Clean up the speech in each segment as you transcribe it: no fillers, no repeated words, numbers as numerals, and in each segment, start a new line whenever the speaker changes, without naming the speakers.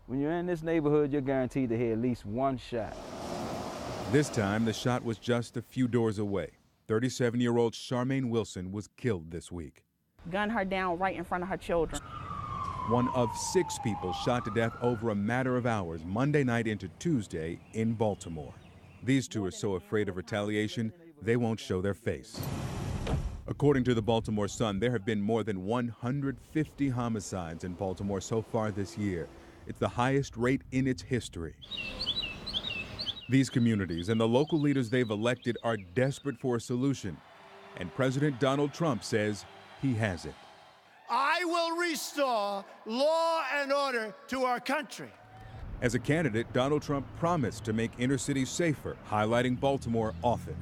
When you're in this neighborhood, you're guaranteed to hear at least one shot.
This time, the shot was just a few doors away. 37-year-old Charmaine Wilson was killed this week.
Gunned her down right in front of her children.
One of 6 people shot to death over a matter of hours, Monday night into Tuesday in Baltimore. These two are so afraid of retaliation, they won't show their face. According to the Baltimore Sun, there have been more than 150 homicides in Baltimore so far this year. It's the highest rate in its history. These communities and the local leaders they've elected are desperate for a solution. And President Donald Trump says he has it.
I will restore law and order to our country.
As a candidate, Donald Trump promised to make inner cities safer, highlighting Baltimore often.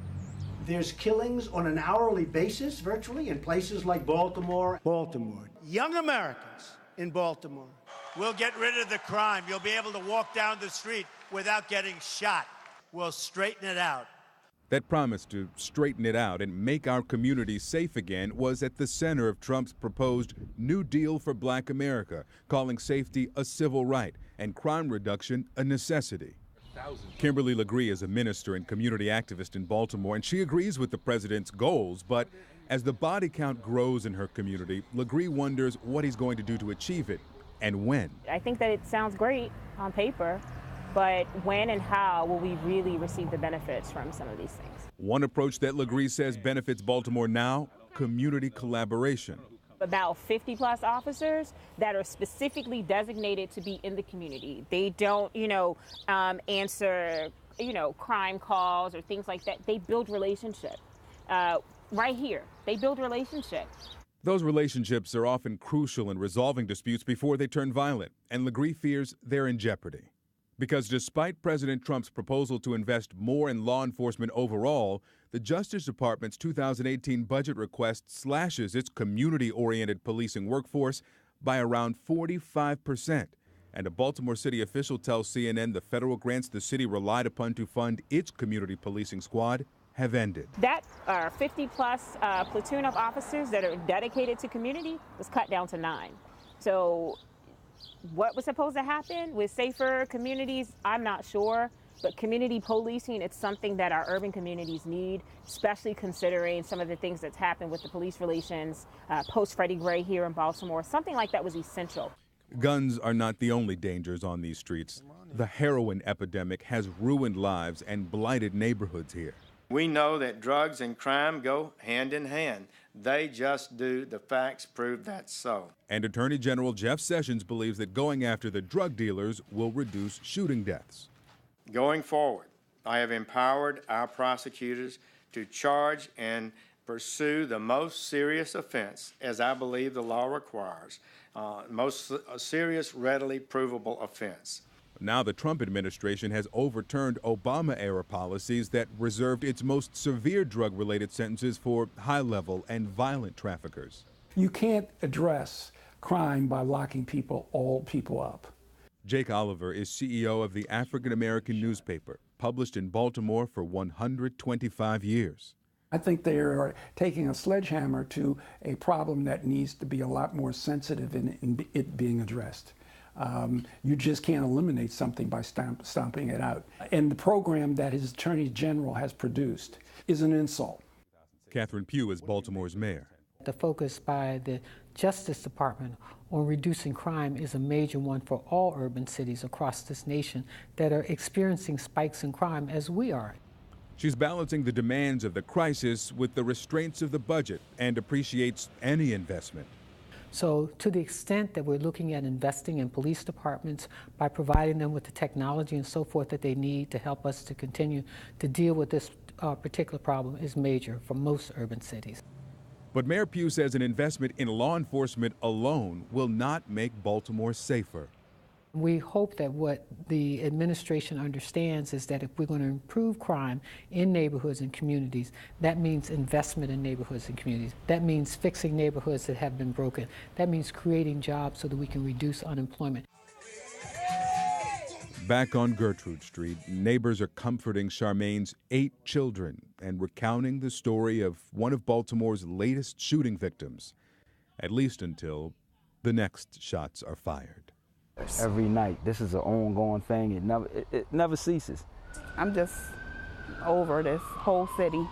There's killings on an hourly basis, virtually, in places like Baltimore.
Young Americans in Baltimore. We'll get rid of the crime. You'll be able to walk down the street without getting shot. We'll straighten it out.
That promise to straighten it out and make our communities safe again was at the center of Trump's proposed New Deal for Black America, calling safety a civil right and crime reduction a necessity. Kimberly Legree is a minister and community activist in Baltimore, and she agrees with the president's goals, but as the body count grows in her community, Legree wonders what he's going to do to achieve it and when.
I think that it sounds great on paper, but when and how will we really receive the benefits from some of these things?
One approach that Legree says benefits Baltimore now, community collaboration.
About 50 plus officers that are specifically designated to be in the community. They don't, answer, crime calls or things like that. They build relationship. Right here, they build relationship.
Those relationships are often crucial in resolving disputes before they turn violent, and Legree fears they're in jeopardy. Because despite President Trump's proposal to invest more in law enforcement overall, the Justice Department's 2018 budget request slashes its community-oriented policing workforce by around 45%. And a Baltimore City official tells CNN the federal grants the city relied upon to fund its community policing squad have ended.
That 50-plus platoon of officers that are dedicated to community was cut down to 9. So what was supposed to happen with safer communities, I'm not sure. But community policing, it's something that our urban communities need, especially considering some of the things that's happened with the police relations post-Freddie Gray here in Baltimore. Something like that was essential.
Guns are not the only dangers on these streets. The heroin epidemic has ruined lives and blighted neighborhoods here.
We know that drugs and crime go hand in hand. They just do. The facts prove that's so.
And Attorney General Jeff Sessions believes that going after the drug dealers will reduce shooting deaths.
Going forward, I have empowered our prosecutors to charge and pursue the most serious offense, as I believe the law requires, most serious, readily provable offense.
Now the Trump administration has overturned Obama-era policies that reserved its most severe drug-related sentences for high-level and violent traffickers.
You can't address crime by locking all people up.
Jake Oliver is CEO of the African American newspaper, published in Baltimore for 125 years.
I think they are taking a sledgehammer to a problem that needs to be a lot more sensitive in it being addressed. You just can't eliminate something by stomping it out. And the program that his Attorney General has produced is an insult.
Catherine Pugh is Baltimore's mayor.
The focus by the Justice Department on reducing crime is a major one for all urban cities across this nation that are experiencing spikes in crime as we are.
She's balancing the demands of the crisis with the restraints of the budget and appreciates any investment.
So to the extent that we're looking at investing in police departments by providing them with the technology and so forth that they need to help us to continue to deal with this particular problem is major for most urban cities.
But Mayor Pugh says an investment in law enforcement alone will not make Baltimore safer.
We hope that what the administration understands is that if we're going to improve crime in neighborhoods and communities, that means investment in neighborhoods and communities. That means fixing neighborhoods that have been broken. That means creating jobs so that we can reduce unemployment.
Back on Gertrude Street, neighbors are comforting Charmaine's 8 children and recounting the story of one of Baltimore's latest shooting victims, at least until the next shots are fired.
Every night, this is an ongoing thing. It never ceases.
I'm just over this whole city.